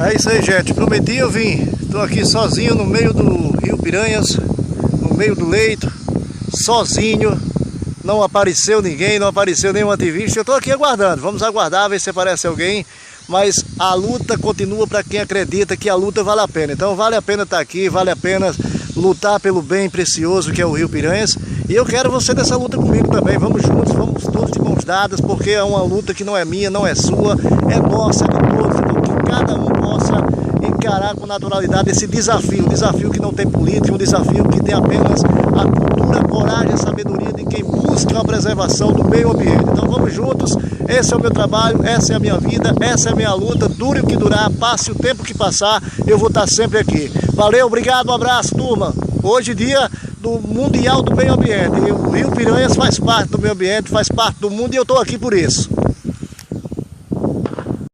É isso aí, gente. Prometi, eu vim. Estou aqui sozinho no meio do Rio Piranhas, no meio do leito, sozinho. Não apareceu ninguém, não apareceu nenhum ativista. Eu estou aqui aguardando. Vamos aguardar, ver se aparece alguém. Mas a luta continua para quem acredita que a luta vale a pena. Então vale a pena estar aqui, vale a pena lutar pelo bem precioso que é o Rio Piranhas. E eu quero você nessa luta comigo também. Vamos juntos, vamos todos de mãos dadas, porque é uma luta que não é minha, não é sua, é nossa, é de todos. Então que cada um possa encarar com naturalidade esse desafio. Um desafio que não tem política, um desafio que tem apenas a cultura, a coragem, a sabedoria de quem busca a preservação do meio ambiente. Então vamos juntos, esse é o meu trabalho, essa é a minha vida, essa é a minha luta, dure o que durar, passe o tempo que passar, eu vou estar sempre aqui. Valeu, obrigado, um abraço, turma. Hoje dia do Mundial do Meio Ambiente, e o Rio Piranhas faz parte do meio ambiente, faz parte do mundo e eu estou aqui por isso.